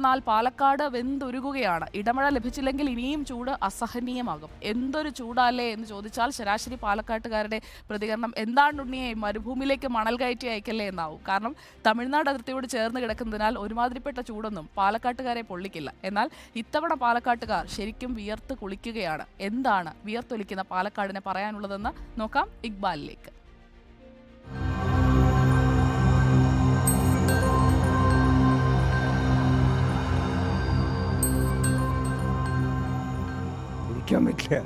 വന്നാൽ പാലക്കാട് വെന്തുരുകുകയാണ്. ഇടമഴ ലഭിച്ചില്ലെങ്കിൽ ഇനിയും ചൂട് അസഹനീയമാകും. എന്തൊരു ചൂടാലേ എന്ന് ചോദിച്ചാൽ ശരാശരി പാലക്കാട്ടുകാരുടെ പ്രതികരണം എന്താണ്ടുണ്ണിയെ മരുഭൂമിയിലേക്ക് മണൽ കയറ്റി അയക്കല്ലേ എന്നാവും. കാരണം തമിഴ്നാട് അതിർത്തിയോട് ചേർന്ന് കിടക്കുന്നതിനാൽ ഒരുമാതിരിപ്പെട്ട ചൂടൊന്നും പാലക്കാട്ടുകാരെ പൊള്ളിക്കില്ല. എന്നാൽ ഇത്തവണ പാലക്കാട്ടുകാർ ശരിക്കും വിയർത്ത് കുളിക്കുകയാണ്. എന്താണ് വിയർത്തൊലിക്കുന്ന പാലക്കാടിനെ പറയാനുള്ളതെന്ന് നോക്കാം ഇക്ബാലിലേക്ക്. ഇരിക്കാൻ പറ്റില്ല.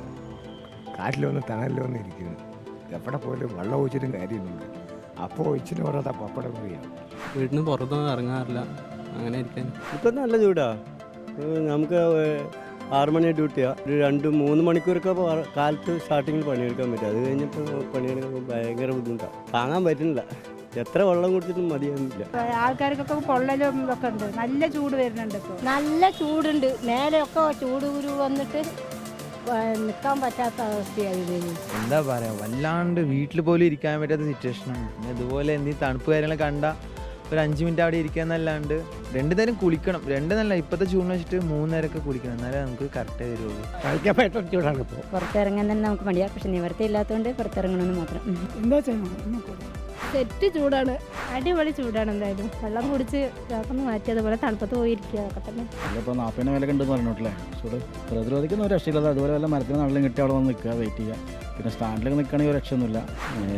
കാട്ടിലൊന്ന് തണലിലൊന്ന് ഇരിക്കുന്നു. എവിടെ പോലും വെള്ളം ഒഴിച്ചിട്ടും കാര്യമൊന്നുമില്ല. അപ്പോൾ ഒഴിച്ചിട്ട് പറയാത്ത പപ്പടം കൂടിയാണ്. വീട്ടിന് പുറത്തൊന്നും ഇറങ്ങാറില്ല. അങ്ങനെ ഇരിക്കാൻ ഇപ്പം നല്ല ചൂടാ. നമുക്ക് 6 മണി ഡ്യൂട്ടിയാണ്. ഒരു 2-3 മണിക്കൂറൊക്കെ കാലത്ത് സ്റ്റാർട്ടിങ്ങിൽ പണിയെടുക്കാൻ പറ്റും. അത് കഴിഞ്ഞപ്പോൾ പണിയെടുക്കുമ്പോൾ ഭയങ്കര ബുദ്ധിമുട്ടാണ്. താങ്ങാൻ പറ്റുന്നില്ല. എത്ര വെള്ളം കുടിച്ചിട്ടും മതിയാകുന്നില്ല. ആൾക്കാർക്കൊക്കെ പൊള്ളലും ഒക്കെ ഉണ്ട്. നല്ല ചൂട് വരുന്നുണ്ട്. ഇപ്പോൾ നല്ല ചൂടുണ്ട്. മേലെയൊക്കെ ചൂട് കുരു വന്നിട്ട് നിൽക്കാൻ പറ്റാത്ത അവസ്ഥയായി. എന്താ പറയുക, വല്ലാണ്ട് വീട്ടിൽ പോലും ഇരിക്കാൻ പറ്റാത്ത സിറ്റുവേഷനാണ്. പിന്നെ ഇതുപോലെ എന്തെങ്കിലും തണുപ്പ് കാര്യങ്ങൾ കണ്ടാൽ ഒരു 5 മിനിറ്റ് അവിടെ ഇരിക്കുക എന്നല്ലാണ്ട് 2 നേരം കുളിക്കണം. 2 നല്ല ഇപ്പോഴത്തെ ചൂടിന് വെച്ചിട്ട് 3 നേരമൊക്കെ കുളിക്കണം. എന്നാലേ നമുക്ക് കറക്റ്റ് വരുള്ളൂ. കഴിക്കാൻ പറ്റുന്ന ചൂടാണ് ഇപ്പോൾ. പുറത്തിറങ്ങാൻ തന്നെ നമുക്ക് മടിയാണ്. പക്ഷെ നിവർത്തി ഇല്ലാത്തതുകൊണ്ട് പുറത്തിറങ്ങണമെന്ന് മാത്രം. എന്താ ചെയ്യണം? സെറ്റ് ചൂടാണ്. അടിപൊളി ചൂടാണ്. എന്തായാലും വെള്ളം കുടിച്ച് ഒന്ന് മാറ്റി അതുപോലെ തണുപ്പത്ത് പോയിരിക്കുക. അതൊക്കെ തന്നെ. ഇപ്പോൾ 40 വില കണ്ടെന്ന് പറഞ്ഞിട്ടില്ലേ. ചൂട് പ്രതിരോധിക്കുന്ന ഒരു രക്ഷയില്ലാതെ അതുപോലെ വല്ല മരത്തിന് നാട്ടിലും കിട്ടി അവിടെ വന്ന് നിൽക്കുക, വെയിറ്റ് ചെയ്യുക. പിന്നെ സ്റ്റാൻഡിലൊക്കെ നിൽക്കുകയാണെങ്കിൽ ഒരു രക്ഷയൊന്നുമില്ല.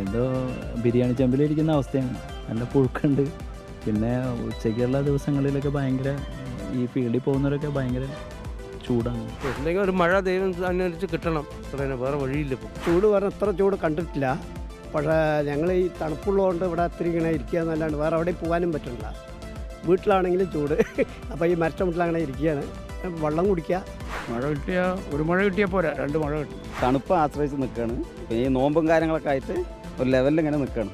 ഏതോ ബിരിയാണി ചെമ്പിലിരിക്കുന്ന അവസ്ഥയാണ്. നല്ല പുഴുക്കുണ്ട്. പിന്നെ ഉച്ചയ്ക്കുള്ള ദിവസങ്ങളിലൊക്കെ ഭയങ്കര ഈ ഫീൽഡിൽ പോകുന്നവരൊക്കെ ഭയങ്കര ചൂടാണ്. എന്തെങ്കിലും ഒരു മഴ ദൈവം അനുസരിച്ച് കിട്ടണം. വേറെ വഴിയില്ല. ഇപ്പോൾ ചൂട് പറഞ്ഞ അത്ര ചൂട് കണ്ടിട്ടില്ല. പക്ഷേ ഞങ്ങൾ ഈ തണുപ്പുള്ളതുകൊണ്ട് ഇവിടെ ഒത്തിരി ഇങ്ങനെ ഇരിക്കുക എന്നല്ലാണ്ട് വേറെ എവിടെയും പോകാനും പറ്റില്ല. വീട്ടിലാണെങ്കിലും ചൂട്. അപ്പോൾ ഈ മരച്ച വീട്ടിൽ അങ്ങനെ ഇരിക്കുകയാണ്. വെള്ളം കുടിക്കുക. മഴ കിട്ടിയാൽ ഒരു മഴ കിട്ടിയാൽ പോരാ, 2 മഴ കിട്ടും. തണുപ്പ് ആശ്രയിച്ച് നിൽക്കുകയാണ്. പിന്നെ ഈ നോമ്പും കാര്യങ്ങളൊക്കെ ആയിട്ട് ഒരു ലെവലിൽ ഇങ്ങനെ നിൽക്കുകയാണ്.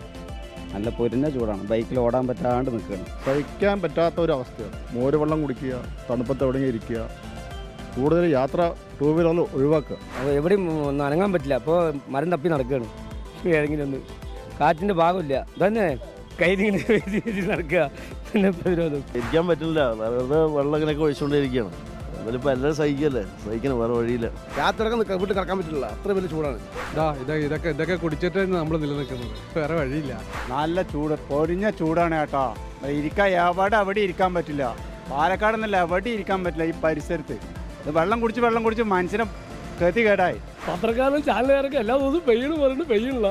നല്ല പൊരിഞ്ഞ ചൂടാണ്. ബൈക്കിൽ ഓടാൻ പറ്റാണ്ട് നിൽക്കുകയാണ്. സഹിക്കാൻ പറ്റാത്ത ഒരു അവസ്ഥയാണ്. മോര് വെള്ളം കുടിക്കുക, തണുപ്പത്ത് എവിടെയെങ്കിലും ഇരിക്കുക. കൂടുതൽ യാത്ര 2 വീലറിൽ ഒഴിവാക്കുക. അപ്പോൾ എവിടെയും ഒന്നും അനങ്ങാൻ പറ്റില്ല. അപ്പോൾ മരം തപ്പി നടക്കുകയാണ്. ഏതെങ്കിലും ഒന്ന് കാറ്റിൻ്റെ ഭാഗമില്ല. തന്നെ കയ്യിലിങ്ങനെ നടക്കുക. പിന്നെ പ്രതിരോധം ഇരിക്കാൻ പറ്റില്ല. വെറുതെ വെള്ളം ഇങ്ങനെയൊക്കെ ഒഴിച്ചുകൊണ്ടിരിക്കുകയാണ്. അതിലിപ്പോൾ എല്ലാവരും സഹിക്കല്ലേ, സഹിക്കണം, വേറെ വഴിയില്ല. രാത്രിയൊക്കെ വീട്ടിൽ കിടക്കാൻ പറ്റില്ല. അത്ര വലിയ ചൂടാണ്. ഇതൊക്കെ കുടിച്ചിട്ട് നമ്മൾ നിലനിൽക്കുന്നത്. വേറെ വഴിയില്ല. നല്ല ചൂട്, പൊരിഞ്ഞ ചൂടാണ് കേട്ടോ. ഇരിക്കാൻ അവിടെ ഇരിക്കാൻ പറ്റില്ല. പാലക്കാട് എന്നല്ല എവിടെ ഇരിക്കാൻ പറ്റില്ല ഈ പരിസരത്ത്. വെള്ളം കുടിച്ച് മനുഷ്യനെ ഗതി കേടായി. പത്രക്കാരും ചാനലുകാരൊക്കെ എല്ലാ ദിവസവും പെയ്യണം പറഞ്ഞിട്ട് പെയ്യണില്ല.